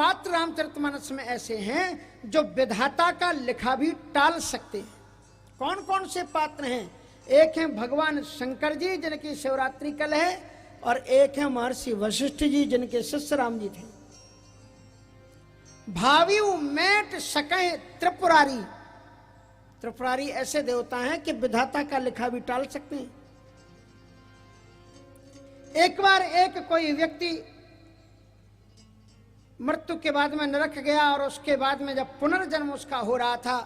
पात्र रामचरितमानस में ऐसे हैं जो विधाता का लिखा भी टाल सकते हैं। कौन कौन से पात्र हैं? एक है भगवान शंकर जी जिनकी शिवरात्रि कल है, और एक है महर्षि वशिष्ठ जी जिनके शिष्य राम जी थे। भावियु मेट सके त्रिपुरारी, त्रिपुरारी ऐसे देवता हैं कि विधाता का लिखा भी टाल सकते हैं। एक बार एक कोई व्यक्ति मृत्यु के बाद में नरक गया, और उसके बाद में जब पुनर्जन्म उसका हो रहा था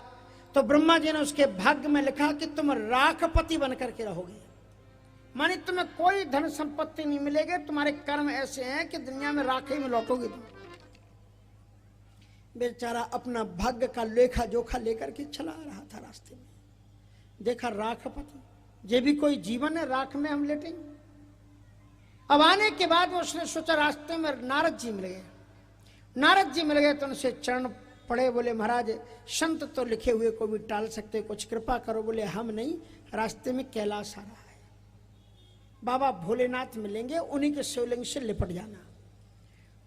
तो ब्रह्मा जी ने उसके भाग्य में लिखा कि तुम राखपति बनकर के रहोगे, मानी तुम्हें कोई धन संपत्ति नहीं मिलेगी, तुम्हारे कर्म ऐसे हैं कि दुनिया में राखे में लौटोगे तुम। बेचारा अपना भाग्य का लेखा जोखा लेकर के चला रहा था। रास्ते में देखा राखपति, ये भी कोई जीवन है, राख में हम लेटेंगे। अब आने के बाद में उसने सोचा, रास्ते में नारद जी मिल गए। नारद जी मिल गए तो उनसे चरण पड़े, बोले महाराज संत तो लिखे हुए को भी टाल सकते, कुछ कृपा करो। बोले हम नहीं, रास्ते में कैलाश आ रहा है, बाबा भोलेनाथ मिलेंगे, उन्हीं के शिवलिंग से लिपट जाना।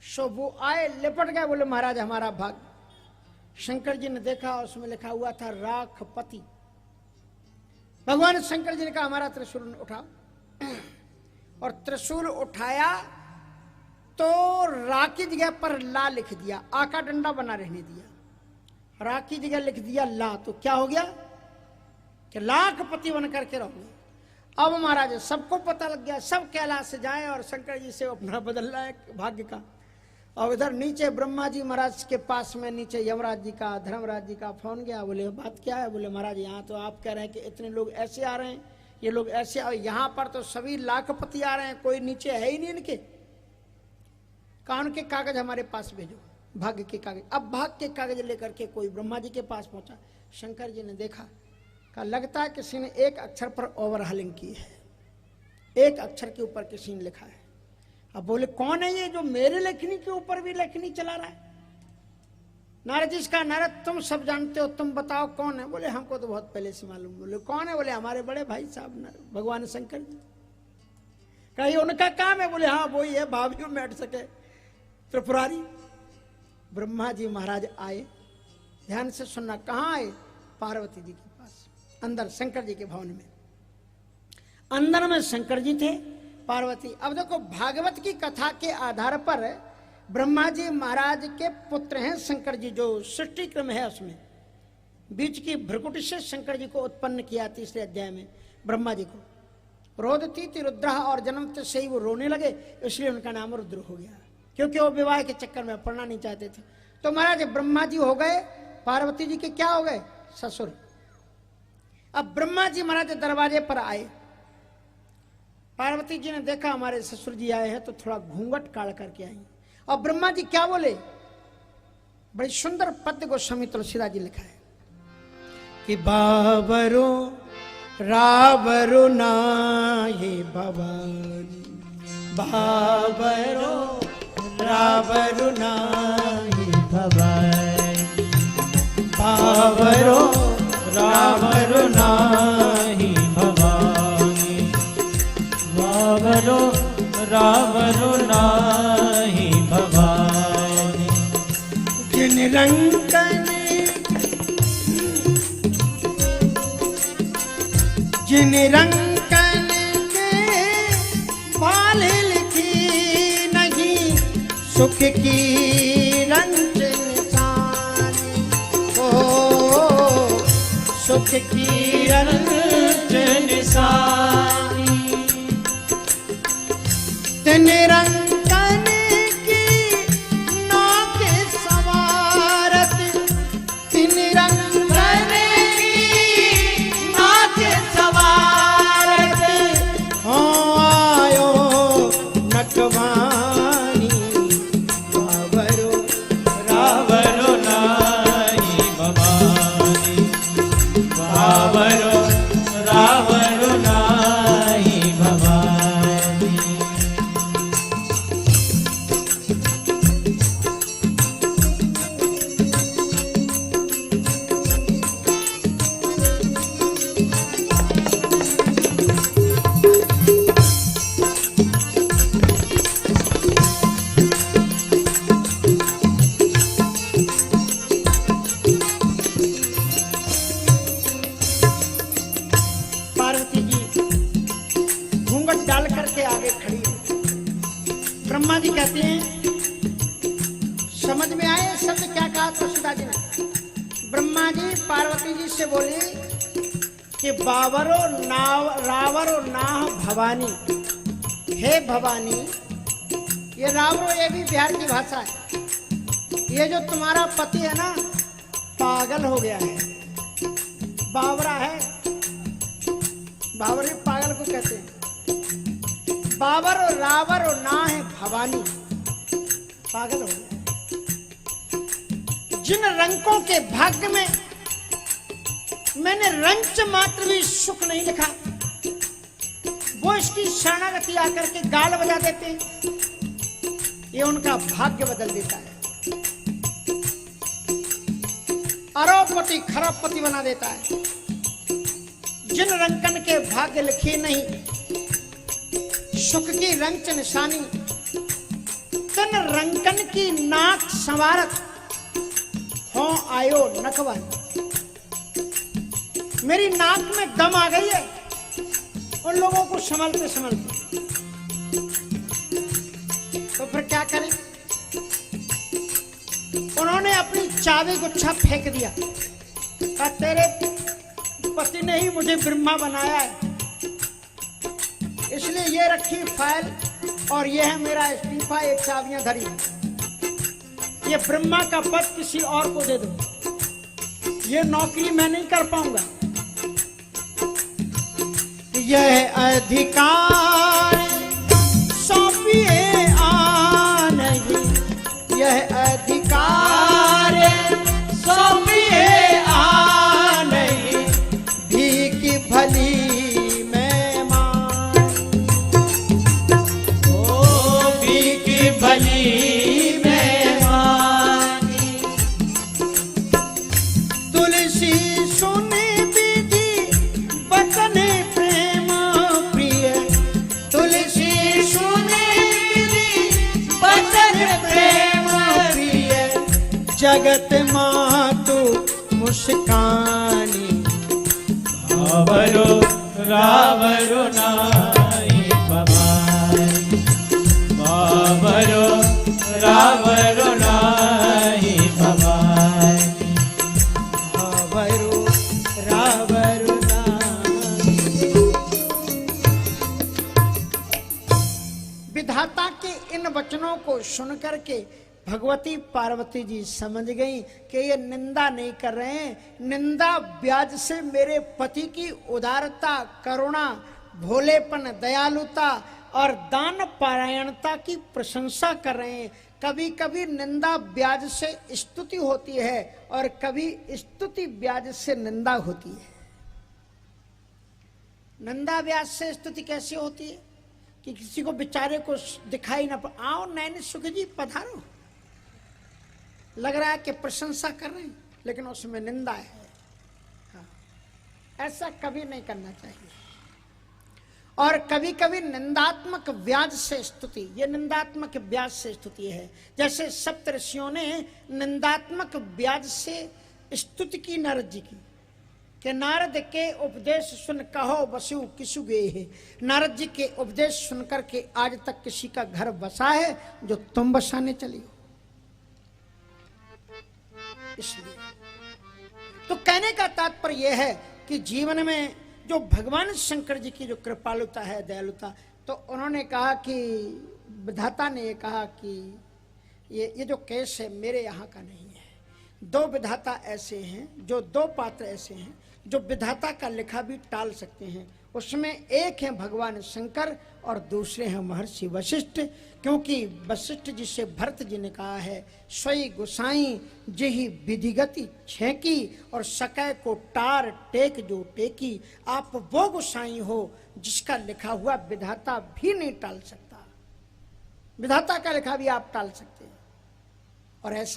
सो वो आए, लिपट गए। बोले महाराज हमारा भाग्य। शंकर जी ने देखा, उसमें लिखा हुआ था राखपति। भगवान शंकर जी ने कहा हमारा त्रिशूल उठाओ, और त्रिशूल उठाया तो रा की जगह पर ला लिख दिया, आ का डंडा बना रहने दिया, रा की जगह लिख दिया ला। तो क्या हो गया कि लाखपति बन करके रहोगे। अब महाराज सबको पता लग गया, सब कैलाश से जाए और शंकर जी से अपना बदल रहा है भाग्य का। और इधर नीचे ब्रह्मा जी महाराज के पास में नीचे यमराज जी का, धर्मराज जी का फोन गया। बोले बात क्या है? बोले महाराज यहाँ तो आप कह रहे हैं कि इतने लोग ऐसे आ रहे हैं, ये लोग ऐसे, और यहाँ पर तो सभी लाखपति आ रहे हैं, कोई नीचे है ही नहीं इनके। कानून के कागज हमारे पास भेजो, भाग्य के कागज। अब भाग्य के कागज लेकर के कोई ब्रह्मा जी के पास पहुंचा। शंकर जी ने देखा, कहा लगता है किसी ने एक अक्षर पर ओवरहालिंग की है, एक अक्षर के ऊपर किसी ने लिखा है। अब बोले कौन है ये जो मेरे लेखनी के ऊपर भी लेखनी चला रहा है? नारद जी का, नारद तुम सब जानते हो, तुम बताओ कौन है? बोले हमको तो बहुत पहले से मालूम। बोले कौन है? बोले हमारे बड़े भाई साहब भगवान शंकर जी। कहीं उनका काम है? बोले हाँ वही है, भावियों में हट सके त्रिपुरारी। ब्रह्मा जी महाराज आए, ध्यान से सुनना। कहाँ आए? पार्वती जी के पास, अंदर शंकर जी के भवन में। अंदर में शंकर जी थे, पार्वती। अब देखो भागवत की कथा के आधार पर ब्रह्मा जी महाराज के पुत्र हैं शंकर जी, जो सृष्टि क्रम है उसमें बीच की भ्रकुटी से शंकर जी को उत्पन्न किया। तीसरे अध्याय में ब्रह्मा जी को रोदती थी रुद्र, और जन्मते से ही वो रोने लगे, इसलिए उनका नाम रुद्र हो गया, क्योंकि वो विवाह के चक्कर में पढ़ना नहीं चाहते थे। तो महाराज ब्रह्मा जी हो गए, पार्वती जी के क्या हो गए? ससुर। अब ब्रह्मा जी महाराज दरवाजे पर आए, पार्वती जी ने देखा हमारे ससुर जी आए हैं, तो थोड़ा घूंघट काढ़ करके आई। और ब्रह्मा जी क्या बोले? बड़ी सुंदर पद्य गोस्वामी तुलसीदास जी लिखा है कि बाबरो रावरो नाये भवानी, बाबरो रावरो नाये भवानी, बाबरो रावरो नाये भवानी, बाबरो रावरो नाहि भवानी। जिन रंकन के बाल लिखी नहीं, सुख की रंज निशानी, ओ सुख की रंज निशानी। तिन रंकन की नौक सवारत, तिन रंकन की नौक सवारत, हो आयो नटवानी, रावरो रावरो नाहि भवानी, रावरो रावरो नाहि भवानी। समझ में आए शब्द क्या कहा तुलसीदास जी ने? ब्रह्मा जी पार्वती जी से बोले कि बावरो नाव रावरो नाह भवानी, हे भवानी, ये रावरो ये भी बिहार की भाषा है। ये जो तुम्हारा पति है ना, पागल हो गया है, बावरा है, बावरी पागल को कहते हैं। बाबर और रावर और ना है भवानी, पागल हो गया। जिन रंकों के भाग्य में मैंने रंच मात्र भी सुख नहीं लिखा, वो इसकी शरणागति आकर के गाल बजा देते हैं, ये उनका भाग्य बदल देता है, अरबपति खरबपति बना देता है। जिन रंकन के भाग्य लिखे नहीं सुख की रंच निशानी, तन रंकन की नाक संवारत हो आयो नकवन। मेरी नाक में दम आ गई है उन लोगों को संभलते संभलते, तो फिर क्या करें? उन्होंने अपनी चाबी गुच्छा फेंक दिया, कहा तेरे पति ने ही मुझे ब्रह्मा बनाया है, इसलिए ये रखी फाइल और ये है मेरा इस्तीफा, एक चाबियां धरी, ये ब्रह्मा का पद किसी और को दे दो, ये नौकरी मैं नहीं कर पाऊंगा। यह अधिकार सौंपिए नहीं, यह अधिकार सौंपिए नहीं, भीख भली मैं मान, ओ भीख भली मैं मानी। तुलसी सुने विधि बचन प्रेम प्रिय, तुलसी सुने विधि बचन प्रेम प्रिय, जगत मातु मुस्कानी, बावरो रावरो नाई भवानी, बावरो रावरो नाई भवानी, बावरो रावरो नाई। विधाता के इन वचनों को सुनकर के भगवती पार्वती जी समझ गई कि ये निंदा नहीं कर रहे हैं, निंदा ब्याज से मेरे पति की उदारता, करुणा, भोलेपन, दयालुता और दान पारायणता की प्रशंसा कर रहे हैं। कभी कभी निंदा ब्याज से स्तुति होती है और कभी स्तुति ब्याज से निंदा होती है। निंदा ब्याज से स्तुति कैसे होती है कि किसी को बेचारे को दिखाई ना, आओ नैनी सुख जी पधारो, लग रहा है कि प्रशंसा कर रहे हैं लेकिन उसमें निंदा है। हाँ, ऐसा कभी नहीं करना चाहिए। और कभी कभी निंदात्मक व्याज से स्तुति, ये निंदात्मक व्याज से स्तुति है। जैसे सप्तऋषियों ने निंदात्मक व्याज से स्तुति की नारद जी की कि नारद के उपदेश सुन कहो बसु किसु गए है। नारद जी के उपदेश सुनकर के आज तक किसी का घर बसा है जो तुम बसाने चली हो। इसलिए तो कहने का तात्पर्य यह है कि जीवन में जो भगवान शंकर जी की जो कृपालुता है, दयालुता, तो उन्होंने कहा कि विधाता ने ये कहा कि ये जो केस है मेरे यहाँ का नहीं है। दो विधाता ऐसे हैं, जो दो पात्र ऐसे हैं जो विधाता का लिखा भी टाल सकते हैं। उसमें एक है भगवान शंकर और दूसरे हैं महर्षि वशिष्ठ। क्योंकि वशिष्ठ जी से भरत जी ने कहा है, सोई गोसाई जिहि विधिगति छेकी और सकै को टार टेक जो टेकी। आप वो गोसाई हो जिसका लिखा हुआ विधाता भी नहीं टाल सकता। विधाता का लिखा भी आप टाल सकते हैं। और ऐसा